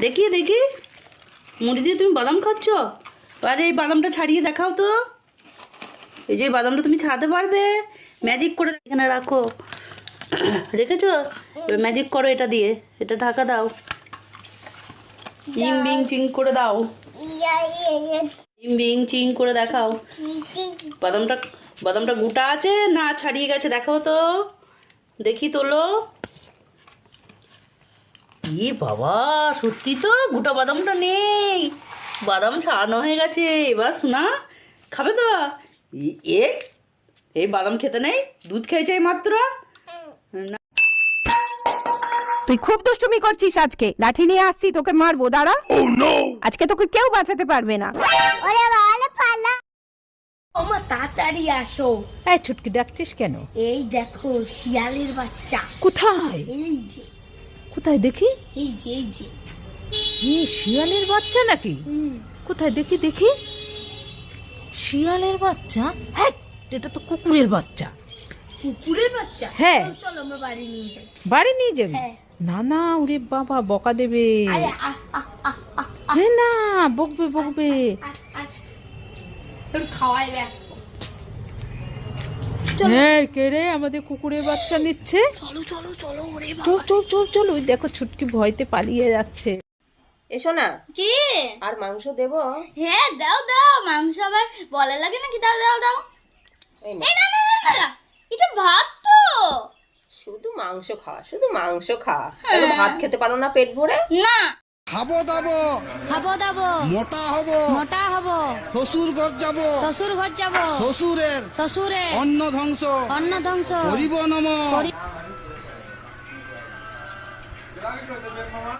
দেখি দেখি, মুড়ি দিয়ে তুমি বাদাম খাচ্ছ? আরে এই বাদামটা ছাড়িয়ে দেখাও তো। এই যে বাদামটা তুমি ছাড়াতে পারবে? ম্যাজিক করে এখানে রাখো, রেখেছো? এবার ম্যাজিক করো এটা দিয়ে, এটা ঢাকা দাও, ইং বিং চিং করে দাও, ইং বিং চিং করে দেখাও। বাদামটা বাদামটা গোটা আছে না ছাড়িয়ে গেছে দেখাও তো, দেখি তোলো। ই বাবা, সত্যি তো গোটা বাদামটা নেই, বাদাম ছাড়ানো হয়ে গেছে। এবার শোনা খাবে তো? এ এই বাদাম খেতে নেই, দুধ খেয়েছে মাত্র। তুই খুব দুষ্টুমি করছিস আজকে, লাঠি নিয়ে আসছি তোকে মারবো, দাঁড়া। আজকে তোকে কেউ বাঁচাতে পারবে না। ওমা তাড়াতাড়ি আসো। এই ছুটকি ডাকছিস কেন? এই দেখো শিয়ালের বাচ্চা। কোথায়? এই যে, কোথায় দেখি? এই যে, এই যে। এই শিয়ালের বাচ্চা নাকি? কোথায় দেখি দেখি। শিয়ালের বাচ্চা? হ্যাঁ, এটা তো কুকুরের বাচ্চা। কুকুরের বাচ্চা? হ্যাঁ। চলো আমরা বাড়ি নিয়ে যাই। বাড়ি নিয়ে যাবি? হ্যাঁ। না না, ওরে বাবা বকা দেবে। আরে হ্যাঁ না, বকবে বকবে। তোর খাওয়াই ব্যস্ত। হ্যাঁ, কে রে আমাদের কুকুরের বাচ্চা নিচ্ছে? চলো চলো চলো, ওরে চল বাবা। চল চল চল, ওই দেখো ছুটকি ভয়তে পালিয়ে যাচ্ছে। এসো না, কি? আর মাংস দেবো? হ্যাঁ দাও দাও, মাংস আবার বলা লাগে নাকি? দাও দাও দাও। এই এই না না না না, এটা ভাত তো। শুধু মাংস খাওয়া, শুধু মাংস খাওয়া। কেন ভাত খেতে পারো না পেট ভরে? না, খাবো দাবো, খাবো দাবো, মোটা হবো, মোটা হবো, শ্বশুর ঘর যাবো, শ্বশুর ঘর যাবো, শ্বশুরের শ্বশুরে অন্ন ধ্বংস, অন্ন ধ্বংস হরিব নম।